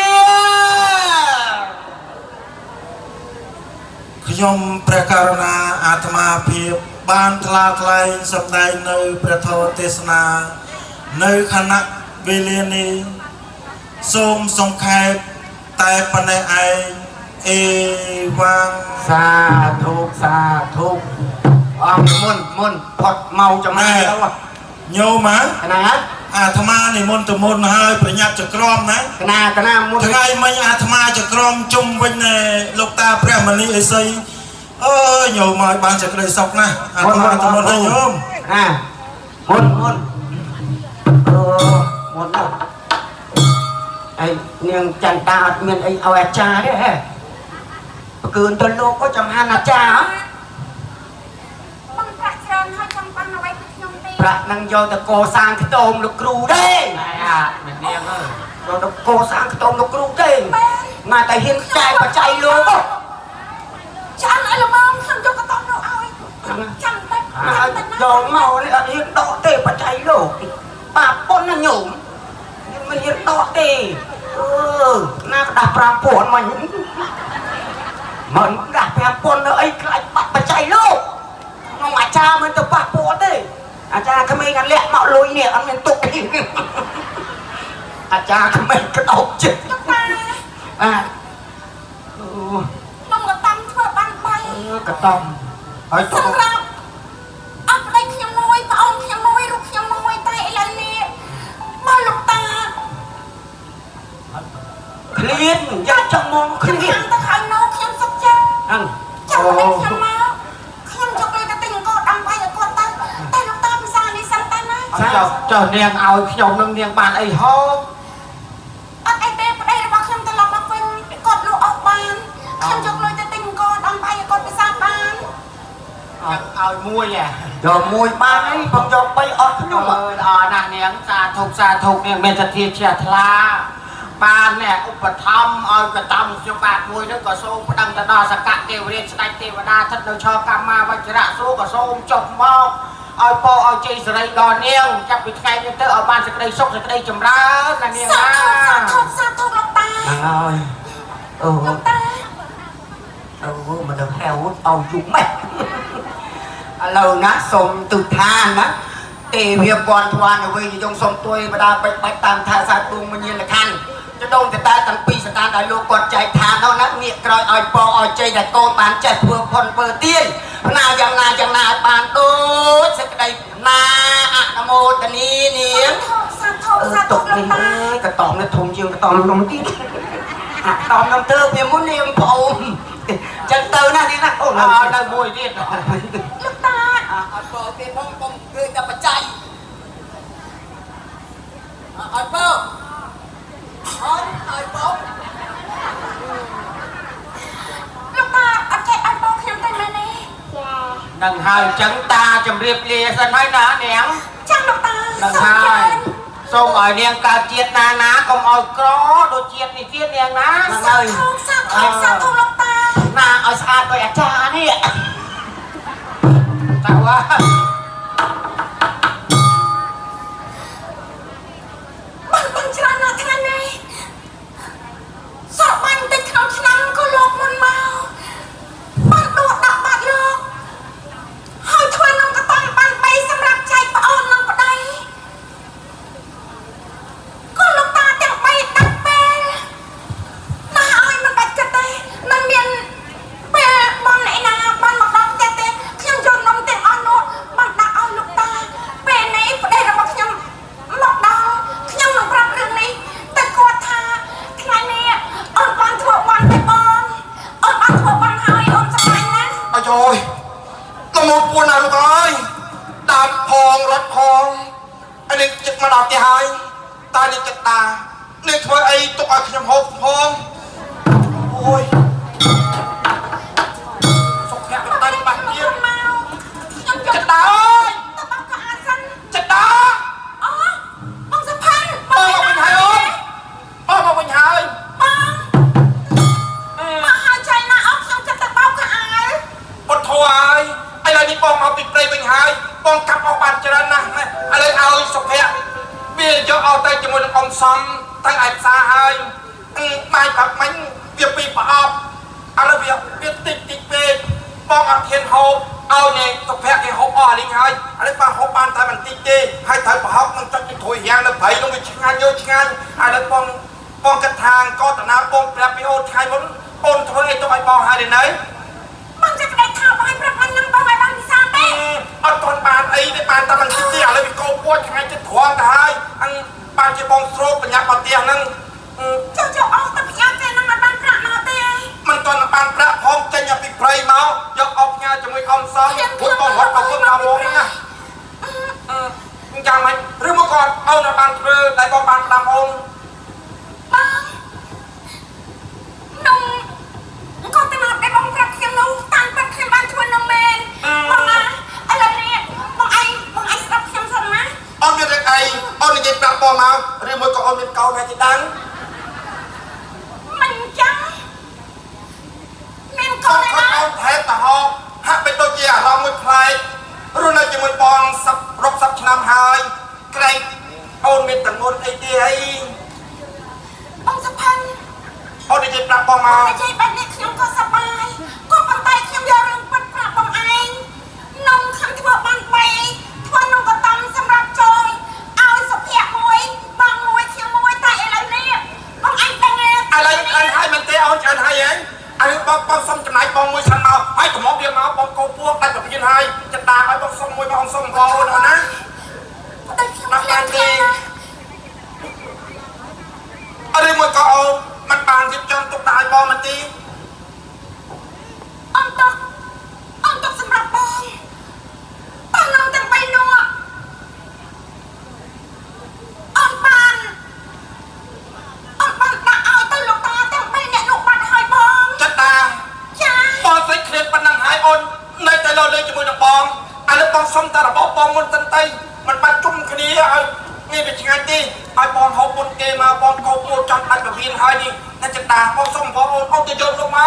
ខ្ញុំព្រះករុណាអាត្មាភាពបានថ្លាថ្លែងសម្ដែងនៅព្រះធម៌ទេសនានៅខណៈវេលានេះសូមសង្ខេបតែប៉ុណ្ណេះឯងអេវ៉ាំងសាធុអង្គមុនផុតមកចំណាយទៅញោមណាអាត្មានិមន្តទៅមុនហើយប្រញាប់ចក្រមណាកណាមុនថ្ងៃមិញអាត្មាចក្រមជុំវិញលោកតាព្រះមនីអេសីអើយញោមឲ្យបានសេចក្តីសុខណាស់អាត្មាទៅមុនហើយញោមណាមុនមុនទៅអីនាងចន្ទតាអត់មានអីឲ្យអាចារ្យទេហ៎បើគឺទៅលោកក៏ចំហានអាចារ្យបងប្រាក់ច្រើនហើយចង់បានអ្វីពីខ្ញុំទេប្រាក់នឹងយកទៅកសាងខ្ទមលោកគ្រូទេមិននាងអើយយកទៅកសាងខ្ទមលោកគ្រូទេណាតែហ៊ានចែកបច្ច័យលោកចាំឲ្យល្មមខ្ញុំយកកតនោះឲ្យចាំតែយកមកនេះអត់ហ៊ានដកទេបច្ច័យលោកបាប៉ុនណាញោមមិនហ៊ានដកទេណាក្តាស់5000មិញមិនក្តាស់5000នៅអីខ្លាចបាត់បច្ច័យលោកខ្ញុំអាចារ្យមិនទៅប៉ះពាល់ទេអាចារ្យក្មេងអាលាក់មកលុយនេះអត់មានទុកទេអាចារ្យក្មេងក្តោបចិត្តបាទខ្ញុំក៏តាំងធ្វើបាន3កតំហើយទុកសម្រាប់អត់ប្តីខ្ញុំមួយប្អូនខ្ញុំមួយរូបខ្ញុំមួយតែឥឡូវនេះមកលោកតាឃ្លានយកចង់មកឃ្លានទៅខាងនោះខ្ញុំសុខចិត្តហ្នឹងចាំឲ្យខ្ញុំមកខ្ញុំយកលុយទៅទិញអង្គរដាំបាយឲ្យគាត់ទៅតែលោកតាពិសានេះសិនតែណាចុះនាងឲ្យខ្ញុំនឹងនាងបានអីហូបអត់អីទេប្តីរបស់ខ្ញុំទៅឡប់មកវិញគាត់លក់អស់បានខ្ញុំយកលុយទៅទិញអង្គរដាំបាយឲ្យគាត់ពិសាបានឲ្យមួយយកមួយបានអីខ្ញុំយក3អត់ខ្ញុំអើអរណាស់នាងសាធុនាងមានសទ្ធាជ្រះថ្លាបានអ្នកឧបត្ថម្ភឲ្យកតំខ្ញុំបាទមួយនោះក៏សូមប្តឹងទៅដល់សកៈទេវរាជស្ដេចទេវតាស្ថិតនៅឆកម្មាវជ្រៈសួរក៏សូមចុះមកឲ្យពោឲ្យជ័យសិរីដល់នាងចាប់ពីថ្ងៃនេះទៅឲ្យបានសេចក្តីសុខសេចក្តីចម្រើនណានាងណាសាធុលោកតាហ្នឹងហើយលោកតាមិនដឹងហៅឲ្យយំម៉េចឥឡូវណាសូមទុឋានណាទេវាពាន់ធ្វានអ្វីយងសូមទួយបដាបិបាច់តាមថាសាទទូមញាលខណ្ឌចដូនតតាទាំងពីរស្ថានដែលលោកគាត់ចែកឋាននោះណាងាកក្រោយឲ្យពរឲ្យជ័យដែលកូនបានចេះធ្វើផុនធ្វើទៀនណាយ៉ាងណាឲ្យបានដូចសេចក្តីណាអនុមោទនីនាងសាធុលោកតាក ตอมนะทงยังกระตอมนมที่ตอมน้ำเตื้อเพียงมุ้นเลี้ยงผมจังเตอร์นั่นนี่นะโอ้เราได้มวยนี่ลูกตา เปิดเพียงผมผมคือจะปัจจัยเปิดผม ลูกตาเอาใจอันโบขึ้นได้ไหมนี่ นังหายจังตาจำเรียบเรียสันให้หนาเนียง ช่างลูกตา นัง สม หา เกิ ย น ส่งเนียงกาเจียดนานาก็เอากรอโดเจียดนี่เจียดเนียงนะนัง สา เลย ธุสาธุสาธุลูกตา นาเอาสะอาดตัวอาจารย์นี่แต่ว่า บังชรานาทางไหนสอบบันติดขนมชั้นก็โลกมันเมาบันตัวดักบัดโลกหอยถ้วยน้องก็ต้องบันไปสำหรับใจปะออนน้องก็ได้ก็ลูกตาแต่ไปดักเป็นมาหาไอ้มันบัดจะเตะมันเมียนเปะบอลไหนนาบันมาดักจะเตะขยำโยนนมเต็มออนโนดบันดักเอาลูกตาเปะไหนได้ระบบขยำหลอกดาวขยำหลอกรับเรื่องนี้แต่กอดทาทางนี้ออนบันถั่วบันไปบอลออนบันถั่วบันหายออนสบายนะ อาจอยละมุดปวดหนาลูกเอ้ยดาบพองรถพองอันนี้จะมาดาบที่หายตานี่จะตานี่ช่วยไอ้ตุ๊กไอ้ขยำหกพองโอ้ยสกแหกตันบัดเดียวจะตาเอ้ยจะตาป้องมาเป็นหายป้องมาเป็นหายปดถวายอะไรนี่ป้องมาปิดเปรย์เป็นหายป้องกลับเอาบานเจริญนะอะไรเอาสกแหกเบี้ยจะเอาแต่จมูกองซ้ำตั้งไอ้สาหายไม่แบบมันเบี้ยปีปอบอะไรเบี้ยติดเปย์ป้องอัดเทียนหกเอาเนี่ยสกแหกไอ้หกอ่อลิงหายอะไรป้าหกบานไทยมันติดเจให้ไทยปอบมันจะเป็นถอยยางแล้วไผ่ต้องไปชิงงานเยอะชิงงานอะไรป้องกระทางก็ตนาป้องแปรไปโอนใครมันโอนถอยไอ้ตัวไอ้ปอหายได้ไหนมันจะได้ข่าวไปปรับมันยังต้องไปบางพิซซ่าเต้ เอาตอนบานไอ้ในบานตามันติดเตี้ยอะไรไปโกปวดยังไงจะถ่วงได้อันบานจะบองโซปัญญาปเตียงนั่ง เจ้าออกแต่พยาเจนังมาบังกระมาเต้ มันตอนบานพระพร้อมจะอย่าไปไพรเมายกออกงานจะไม่อมซ้ำพุทธบอกวัดบอกเพิ่งมาวงนะมึงจำไหมหรือเมื่อก่อนเอาในบานเรือในบองบานตามองค์บังนุ่งก็ตนาได้บังกระเทียมนุ่งตังเป็นเทียมบ้านชวนน้องเมนบังอะอะไรเนี่ยบังไอ้รับเทียมสนนะเอาเรื่องไอ้เอาในใจปรับปอมาหรือเมื่อก่อนเอาเรื่องเก่าในจิตดังมันจังเมนก็เลยนะ เอาแท้แต่หอกหักเป็นตัวเจียเราไม่พลายรุ่นนั้นจะไม่ปองสับรบสับชนามหายไกลเอาเม็ดต่างงนไอ้เดียบังสะพันเอาในใจปรับปอมาไม่ใช่แบบนี้ขยมก็สบายก็ปันไตขยมยาเรื่องปันปราบบังไอ้นมคำที่ว่าบันไปทั่วนมก็ตำสำหรับจอยเอาสเปียมวยบางมวยเทียมมวยไตอะไรเนี่ยบังไอ้แต่งไงอะไรอันให้มันเตะเอาอันให้เองอันนี้ปองส้มจะไหนปองมวยฉันเอาให้กับหมอเบี้ยมาปองโกพวกได้กับพี่ให้จะตาไอ้ปองส้มมวยปองส้มกอเอานะนักการดีอะไรมันก็เอามันบานจิบจนตกตายปองมันตีอมตกสำหรับบองตอนน้องแต่งไปนัวอมปานตาเอาตลกตาแต่งไปเนี่ยหนุกบันหอยบองจะตาปองใส่เครียดปันนังหายอ่อนในแต่เราเลยจะมือหนังปองอะไรปองส้มตาระบอกปองมันตันไตมันปัดจุ่มคดีเอานี่เป็นยังไงดีไอ้ปองเขาปนเกมาปองเขาปวดจังไอ้กับพี่ให้นี่นั่นจะตาปองส้มปองเอาจะโยนลงมา